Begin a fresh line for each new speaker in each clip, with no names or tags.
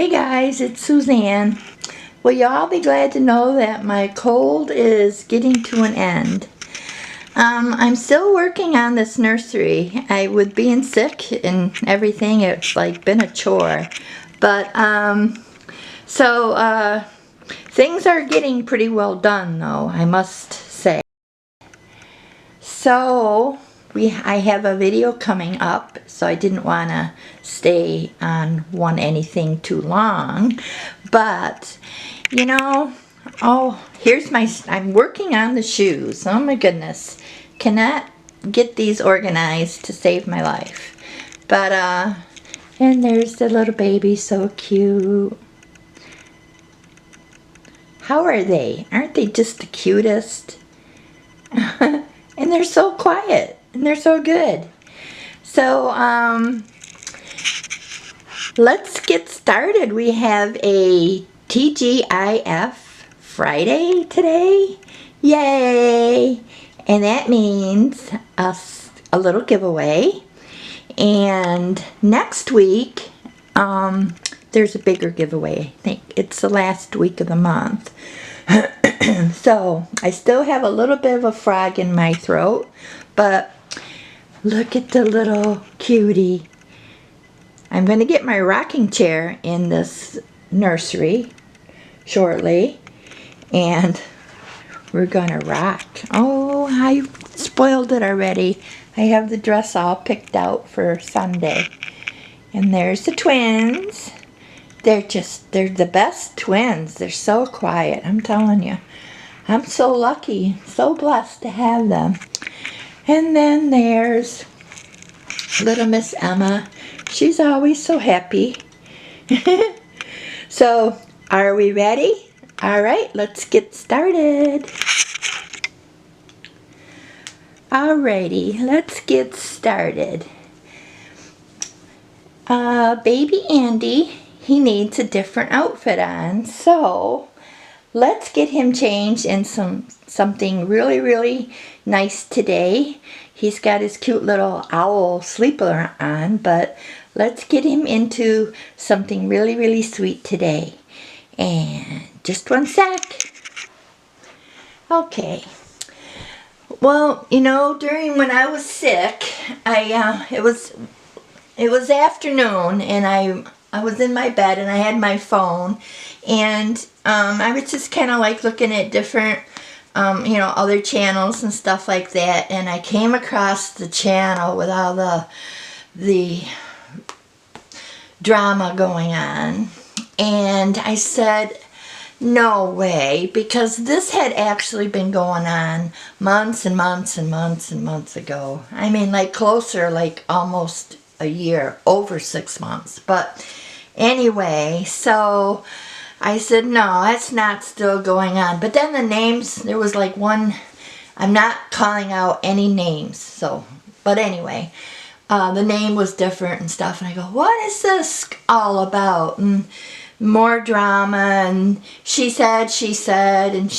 Hey guys, it's Suzanne. Well, y'all be glad to know that my cold is getting to an end. I'm still working on this nursery. With being sick and everything, it's like been a chore. But, things are getting pretty well done though, I must say. So, I have a video coming up, so I didn't want to stay on anything too long. But, you know, I'm working on the shoes. Oh my goodness. Cannot get these organized to save my life. But, and there's the little baby, so cute. How are they? Aren't they just the cutest? And they're so quiet, and they're so good. So, let's get started. We have a TGIF Friday today. Yay! And that means a little giveaway. And next week, there's a bigger giveaway. I think it's the last week of the month. So, I still have a little bit of a frog in my throat, but look at the little cutie. I'm going to get my rocking chair in this nursery shortly, and we're going to rock. Oh, I spoiled it already. I have the dress all picked out for Sunday. And there's the twins. They're the best twins. They're so quiet, I'm telling you. I'm so lucky, so blessed to have them. And then there's little Miss Emma. She's always so happy. So, are we ready? All right, let's get started. Alrighty, let's get started. Baby Andy, he needs a different outfit on, so let's get him changed in something really, really nice today. He's got his cute little owl sleeper on, but let's get him into something really, really sweet today. And just one sec. Okay. Well, you know, when I was sick, it was afternoon, and I was in my bed, and I had my phone, and I was just kind of like looking at different, you know, other channels and stuff like that, and I came across the channel with all the drama going on, and I said, no way, because this had actually been going on months and months and months and months ago. I mean, like closer, like almost a year, over 6 months. But anyway, so I said, no, that's not still going on. But then the names, there was like one, I'm not calling out any names, so, but anyway, the name was different and stuff, and I go, what is this all about? And more drama, and she said, and she said, and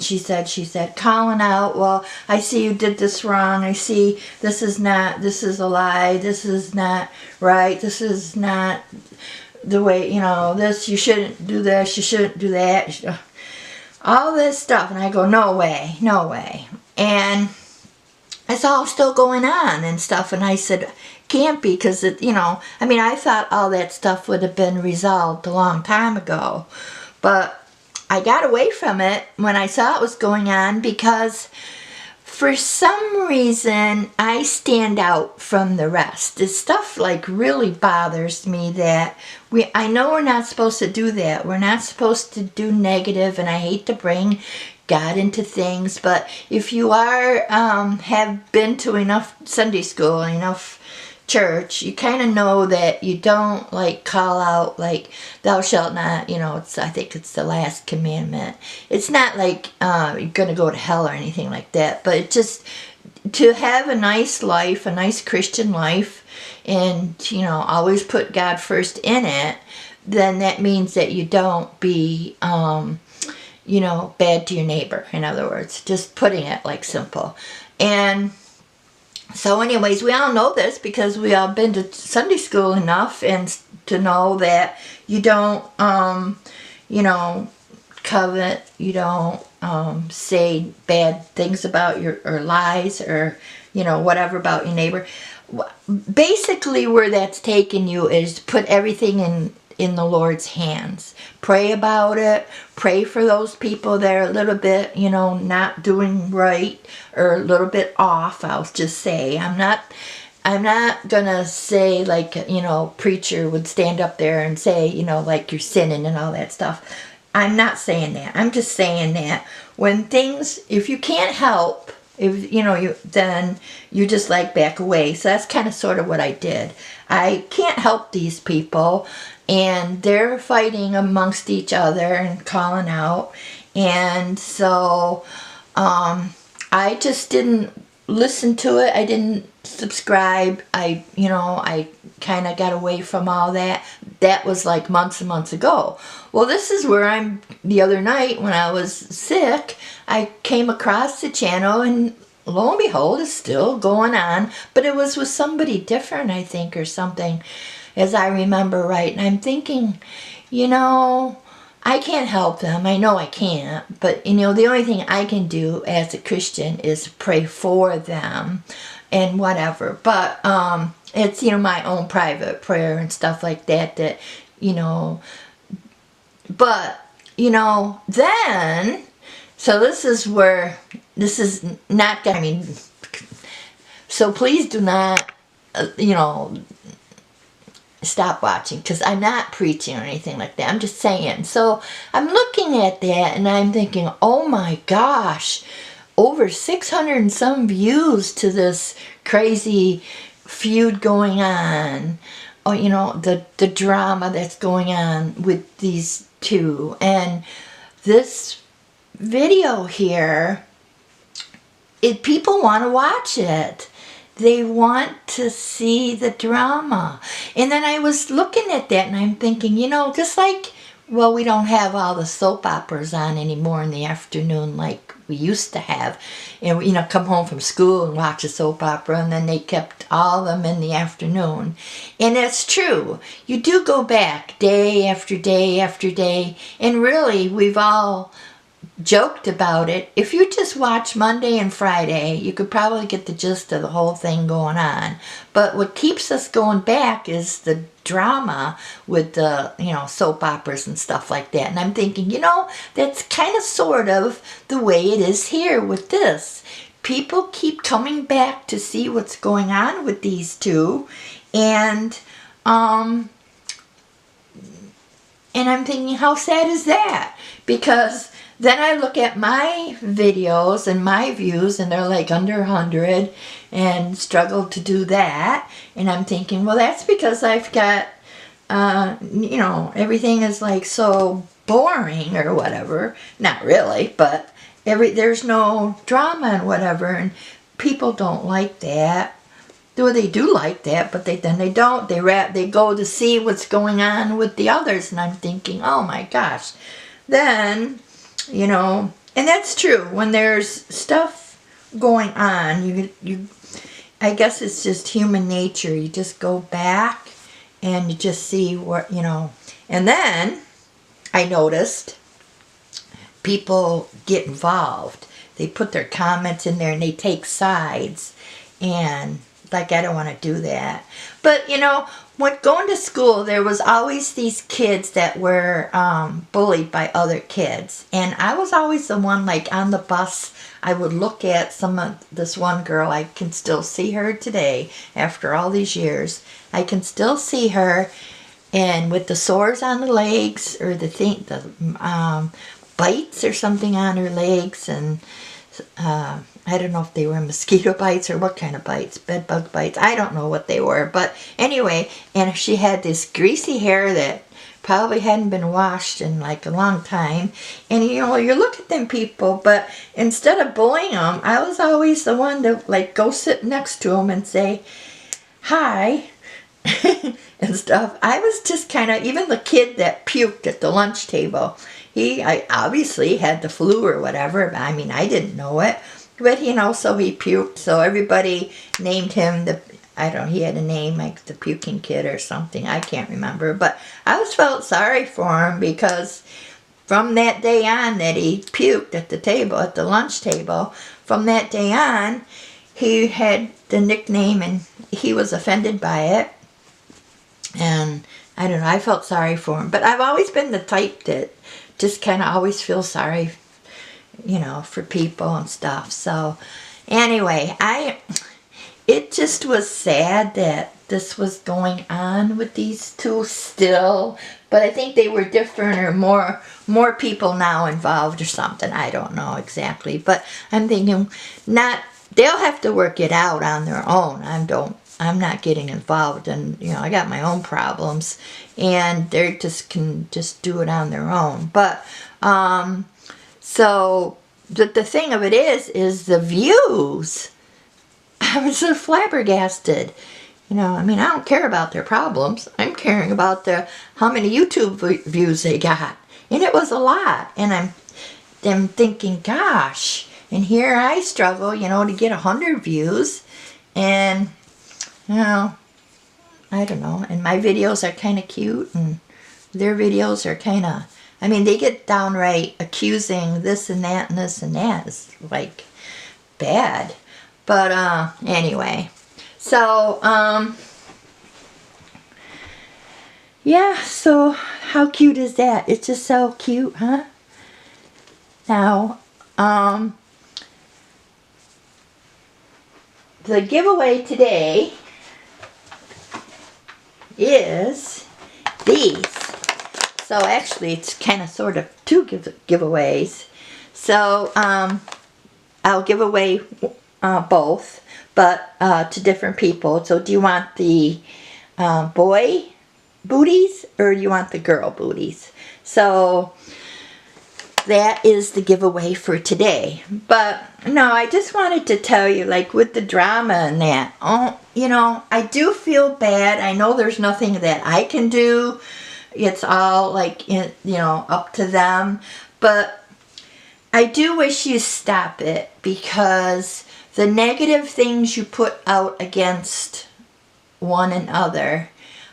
she said, calling out, well, I see you did this wrong, I see this is a lie, this is not right, this is not the way, you know, this, you shouldn't do this, you shouldn't do that, all this stuff, and I go, no way, no way, and it's all still going on and stuff, and I said, can't be, because it, you know, I mean, I thought all that stuff would have been resolved a long time ago, but I got away from it when I saw it was going on, because for some reason I stand out from the rest. This stuff like really bothers me, that I know we're not supposed to do that. We're not supposed to do negative, and I hate to bring God into things, but if you are have been to enough Sunday school, enough church, you kind of know that you don't like call out like thou shalt not, you know, I think it's the last commandment. It's not like you're gonna go to hell or anything like that, but it just to have a nice life, a nice Christian life, and you know, always put God first in it, then that means that you don't be you know, bad to your neighbor, in other words, just putting it like simple. And so anyways, we all know this because we all been to Sunday school enough and to know that you don't, you know, covet, you don't say bad things about your, or lies, or, you know, whatever about your neighbor. Basically, where that's taken you is put everything in the Lord's hands. Pray about it. Pray for those people that are a little bit, you know, not doing right, or a little bit off, I'll just say. I'm not gonna say, like, you know, preacher would stand up there and say, you know, like, you're sinning and all that stuff. I'm not saying that. I'm just saying that when things, if you can't help, if you know, then you just like back away. So that's kind of sort of what I did. I can't help these people, and they're fighting amongst each other and calling out, and so I just didn't listen to it. I didn't subscribe. I kind of got away from all that. That was like months and months ago. Well, this is where the other night when I was sick, I came across the channel, and lo and behold, it's still going on, but it was with somebody different, I think, or something, as I remember right. And I'm thinking, you know, I can't help them. I know I can't, but you know, the only thing I can do as a Christian is pray for them and whatever. But it's, you know, my own private prayer and stuff like that, you know. But, you know, then, so this is where, this is not, I mean, so please do not, you know, stop watching, because I'm not preaching or anything like that. I'm just saying. So I'm looking at that, and I'm thinking, oh my gosh, over 600 and some views to this crazy feud going on. Oh, you know, the drama that's going on with these two. And this video here, people want to watch it. They want to see the drama. And then I was looking at that, and I'm thinking, you know, just like, well, we don't have all the soap operas on anymore in the afternoon like we used to have. And, you know, come home from school and watch a soap opera, and then they kept all of them in the afternoon. And it's true. You do go back day after day after day, and really, we've all joked about it. If you just watch Monday and Friday, you could probably get the gist of the whole thing going on. But what keeps us going back is the drama with the, you know, soap operas and stuff like that. And I'm thinking, you know, that's kind of sort of the way it is here with this. People keep coming back to see what's going on with these two, and I'm thinking, how sad is that? Because then I look at my videos and my views, and they're like under 100, and struggle to do that. And I'm thinking, well, that's because I've got, you know, everything is like so boring or whatever. Not really, but there's no drama and whatever, and people don't like that. Well, they do like that, but then they don't. They go to see what's going on with the others, and I'm thinking, oh my gosh. Then, you know, and that's true. When there's stuff going on, I guess it's just human nature. You just go back and you just see what, you know. And then I noticed people get involved. They put their comments in there, and they take sides. And like, I don't want to do that. But, you know, when going to school, there was always these kids that were bullied by other kids. And I was always the one, like, on the bus, I would look at this one girl. I can still see her today after all these years. I can still see her, and with the sores on the legs, or the bites or something on her legs, and I don't know if they were mosquito bites or what kind of bites, bed bug bites. I don't know what they were. But anyway, and she had this greasy hair that probably hadn't been washed in like a long time. And you know, you look at them people, but instead of bullying them, I was always the one to like go sit next to them and say, hi, and stuff. I was just kind of, even the kid that puked at the lunch table, I obviously had the flu or whatever. I mean, I didn't know it. But, you know, so he puked. So everybody named him I don't know, he had a name like the puking kid or something. I can't remember. But I always felt sorry for him because from that day on that he puked at the table, at the lunch table, from that day on, he had the nickname and he was offended by it. And I don't know, I felt sorry for him. But I've always been the type that just kind of always feel sorry, you know, for people and stuff. So anyway, it just was sad that this was going on with these two still. But I think they were different or more people now involved or something. I don't know exactly. But I'm thinking they'll have to work it out on their own. I'm not getting involved, and you know, I got my own problems, and they can just do it on their own. But so the thing of it is the views. I was so flabbergasted. You know, I mean, I don't care about their problems. I'm caring about how many YouTube views they got, and it was a lot. And I'm thinking, gosh, and here I struggle, you know, to get 100 views, and you know, I don't know. And my videos are kind of cute, and their videos are kind of, I mean, they get downright accusing this and that and this and that. It's like bad. But anyway, so yeah, so how cute is that? It's just so cute, huh? Now, the giveaway today is these. So actually it's kind of sort of two giveaways. So I'll give away both, but to different people. So do you want the boy booties or do you want the girl booties? So that is the giveaway for today. But no, I just wanted to tell you, like with the drama and that, you know, I do feel bad. I know there's nothing that I can do. It's all like, you know, up to them. But I do wish you stop it, because the negative things you put out against one another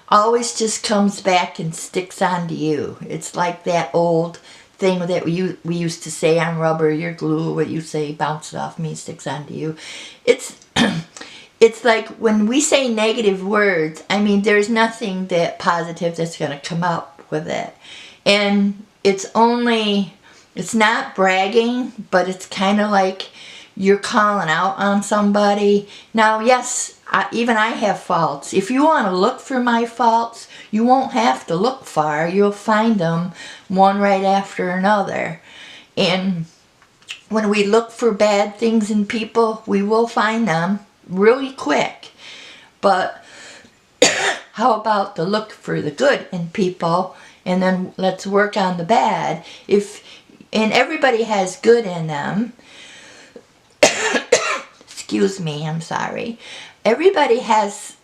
always just comes back and sticks onto you. It's like that old thing that we used to say on rubber, your glue, what you say bounces off me, sticks onto you. It's like when we say negative words, I mean, there's nothing that positive that's going to come up with it. And it's not bragging, but it's kind of like you're calling out on somebody. Now, yes, even I have faults. If you want to look for my faults, you won't have to look far. You'll find them one right after another. And when we look for bad things in people, we will find them really quick. But how about the look for the good in people, and then let's work on the bad. And everybody has good in them. Excuse me, I'm sorry. Everybody has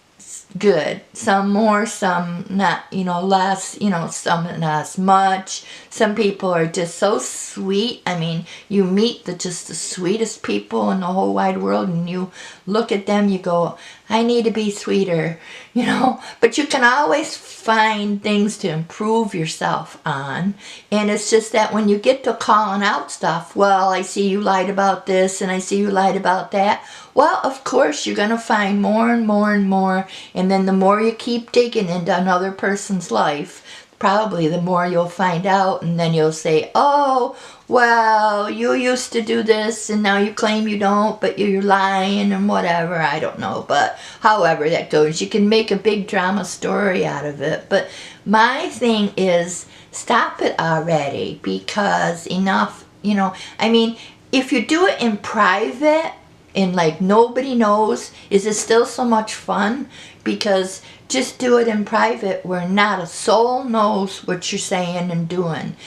good. Some more, some not, you know, less, you know, some not as much. Some people are just so sweet. I mean, you meet just the sweetest people in the whole wide world, and you look at them, you go, I need to be sweeter, you know. But you can always find things to improve yourself on. And it's just that when you get to calling out stuff, well, I see you lied about this, and I see you lied about that. Well, of course, you're going to find more and more and more. And then the more you keep digging into another person's life, probably the more you'll find out. And then you'll say, oh, well, you used to do this, and now you claim you don't, but you're lying and whatever. I don't know. But however that goes, you can make a big drama story out of it. But my thing is, stop it already, because enough, you know. I mean, if you do it in private, and like nobody knows, is it still so much fun? Because just do it in private where not a soul knows what you're saying and doing.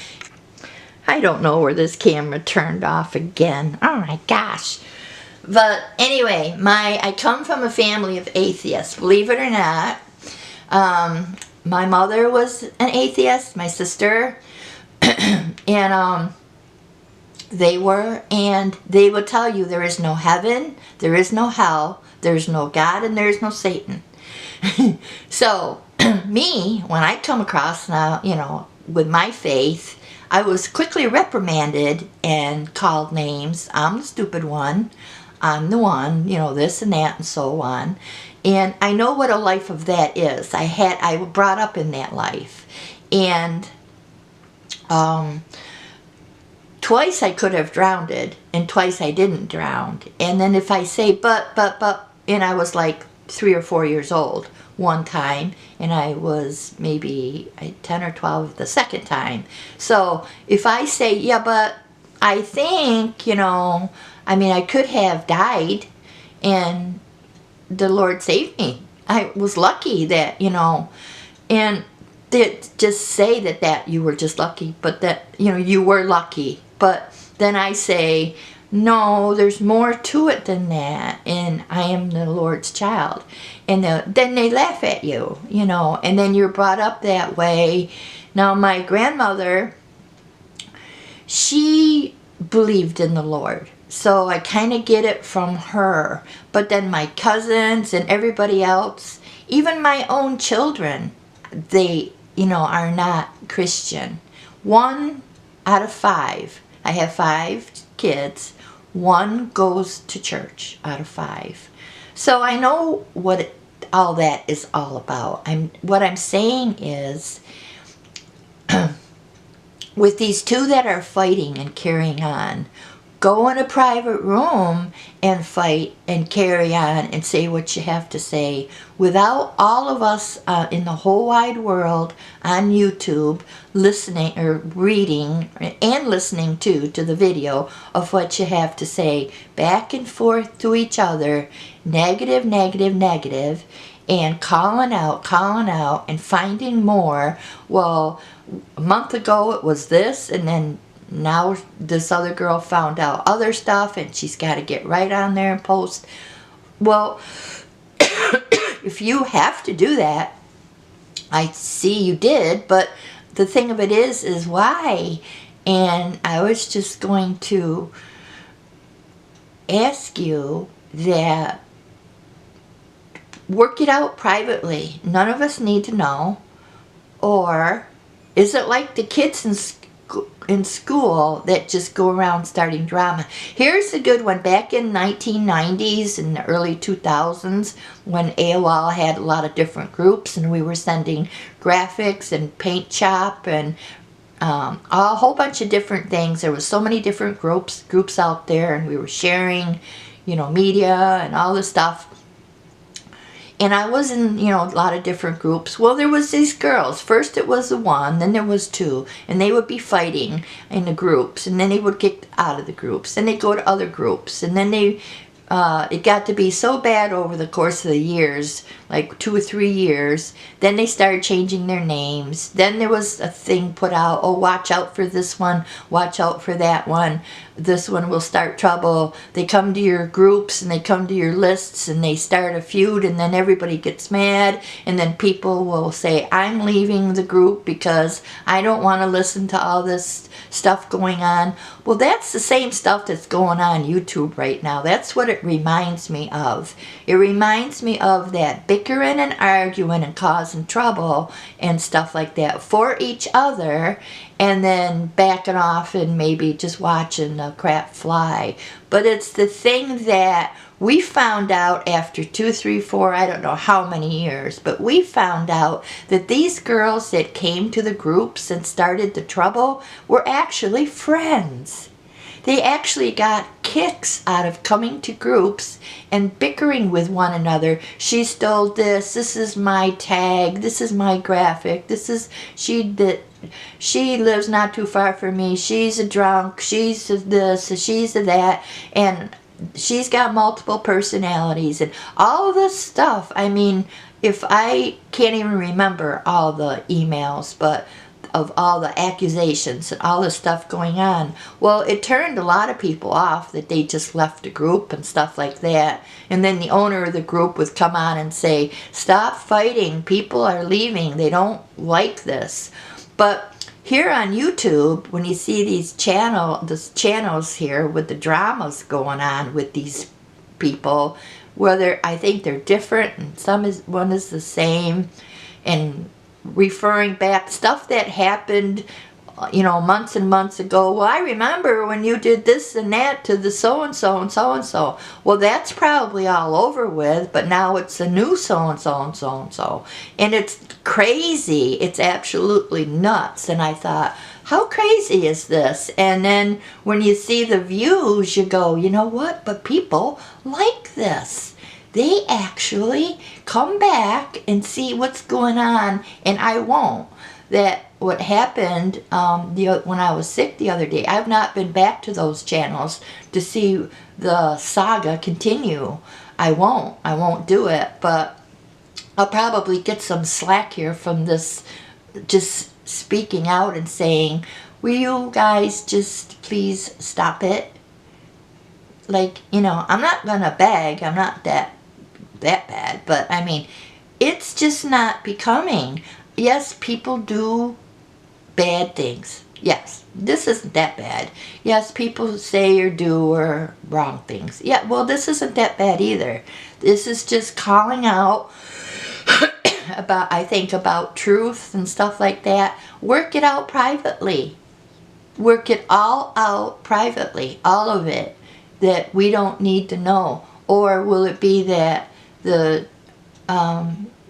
I don't know where this camera turned off again. Oh my gosh. But anyway, I come from a family of atheists, believe it or not. My mother was an atheist, my sister, and They were, and they would tell you there is no heaven, there is no hell, there's no God, and there's no Satan. So, me, when I come across now, you know, with my faith, I was quickly reprimanded and called names. I'm the stupid one. I'm the one, you know, this and that and so on. And I know what a life of that is. I was brought up in that life. And twice I could have drowned, and twice I didn't drown. And then if I say but, and I was like 3 or 4 years old one time, and I was maybe 10 or 12 the second time. So if I say, yeah, but I think, you know, I mean, I could have died, and the Lord saved me. I was lucky that, you know, and just say that you were just lucky, but that, you know, you were lucky. But then I say, no, there's more to it than that, and I am the Lord's child. And then they laugh at you, you know, and then you're brought up that way. Now, my grandmother, she believed in the Lord, so I kind of get it from her. But then my cousins and everybody else, even my own children, they, you know, are not Christian. 1 out of 5. I have 5 kids. 1 goes to church out of 5. So I know what all that is all about. What I'm saying is, with these 2 that are fighting and carrying on, go in a private room and fight and carry on and say what you have to say without all of us in the whole wide world on YouTube listening or reading and listening to the video of what you have to say back and forth to each other, negative, negative, negative, and calling out and finding more. Well, a month ago it was this, and then now this other girl found out other stuff, and she's got to get right on there and post. Well, if you have to do that, I see you did, but the thing of it is why? And I was just going to ask you that work it out privately. None of us need to know. Or is it like the kids in school that just go around starting drama? Here's a good one. Back in 1990s and the early 2000s, when AOL had a lot of different groups, and we were sending graphics and paint shop and a whole bunch of different things. There was so many different groups out there, and we were sharing, you know, media and all this stuff. And I was in, you know, a lot of different groups. Well, there was these girls. First it was 1, then there was 2. And they would be fighting in the groups. And then they would get out of the groups. And they'd go to other groups. And then it got to be so bad over the course of the years, like 2 or 3 years. Then they started changing their names. Then there was a thing put out, oh, watch out for this one, watch out for that one. This one will start trouble. They come to your groups and they come to your lists and they start a feud, and then everybody gets mad, and then people will say, I'm leaving the group because I don't want to listen to all this stuff going on. Well, that's the same stuff that's going on YouTube right now. That's what it reminds me of. It reminds me of that bickering and arguing and causing trouble and stuff like that for each other, and then backing off and maybe just watching the crap fly. But it's the thing that we found out after 2, 3, 4, I don't know how many years, but we found out that these girls that came to the groups and started the trouble were actually friends. They actually got kicks out of coming to groups and bickering with one another. She stole this. This is my tag. This is my graphic. This is she lives not too far from me. She's a drunk. She's a this. She's a that. And she's got multiple personalities and all this stuff. I mean, if I can't even remember all the emails, but of all the accusations and all the stuff going on. Well, it turned a lot of people off that they just left the group and stuff like that. And then the owner of the group would come on and say, stop fighting. People are leaving. They don't like this. But here on YouTube, when you see these channels here with the dramas going on with these people, whether I think they're different and one is the same, and referring back stuff that happened, you know, months and months ago. Well, I remember when you did this and that to the so-and-so and so-and-so. Well, that's probably all over with, but now it's a new so-and-so and so-and-so. And it's crazy. It's absolutely nuts. And I thought, how crazy is this? And then when you see the views, you go, you know what? But people like this. They actually come back and see what's going on, and I won't. That what happened when I was sick the other day, I've not been back to those channels to see the saga continue. I won't do it, but I'll probably get some slack here from this, just speaking out and saying, will you guys just please stop it? Like, you know, I'm not gonna beg, I'm not that bad, but I mean, it's just not becoming. Yes, people do bad things. Yes, this isn't that bad. Yes, people say or do or wrong things. Yeah, well, this isn't that bad either. This is just calling out about, I think, about truth and stuff like that. Work it out privately. Work it all out privately, all of it, that we don't need to know. Or will it be that the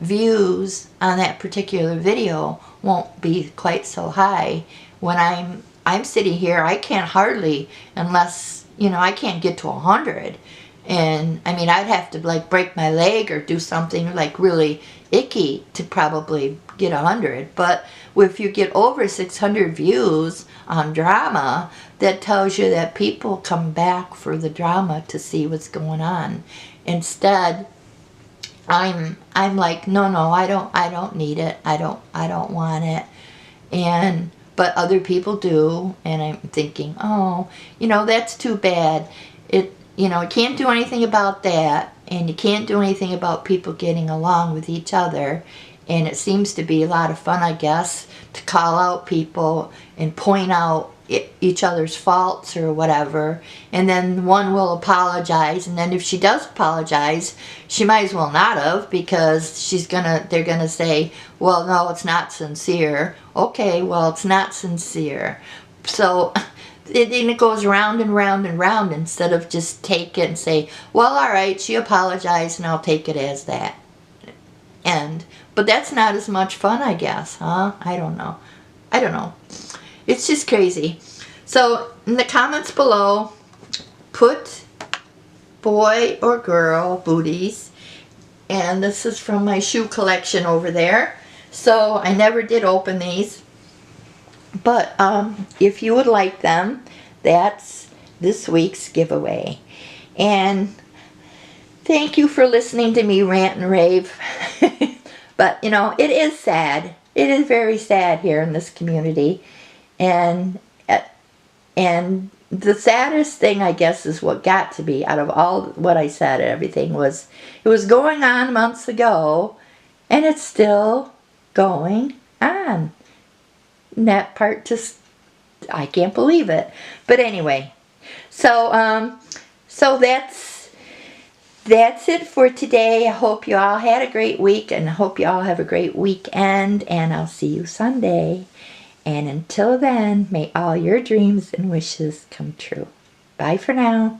views on that particular video won't be quite so high when I'm sitting here? I can't hardly, unless, you know, I can't get to 100. And I mean, I'd have to like break my leg or do something like really icky to probably get 100. But if you get over 600 views on drama, that tells you that people come back for the drama to see what's going on. Instead, I'm like, no, I don't need it. I don't want it. But other people do, and I'm thinking, oh, you know, that's too bad. You know, you can't do anything about that, and you can't do anything about people getting along with each other. And it seems to be a lot of fun, I guess, to call out people and point out each other's faults or whatever, and then one will apologize, and then if she does apologize, she might as well not have, because they're gonna say, well, no, it's not sincere. Okay, well, it's not sincere. So it goes round and round and round, instead of just take it and say, well, all right, she apologized and I'll take it as that. But that's not as much fun, I guess, huh? I don't know. It's just crazy. So in the comments below, put boy or girl booties. And this is from my shoe collection over there. So I never did open these. But if you would like them, that's this week's giveaway. And thank you for listening to me rant and rave. But, you know, it is sad. It is very sad here in this community. And the saddest thing, I guess, is what got to be out of all what I said and everything was, it was going on months ago, and it's still going on. And that part just, I can't believe it. But anyway, so that's it for today. I hope you all had a great week, and I hope you all have a great weekend, and I'll see you Sunday. And until then, may all your dreams and wishes come true. Bye for now.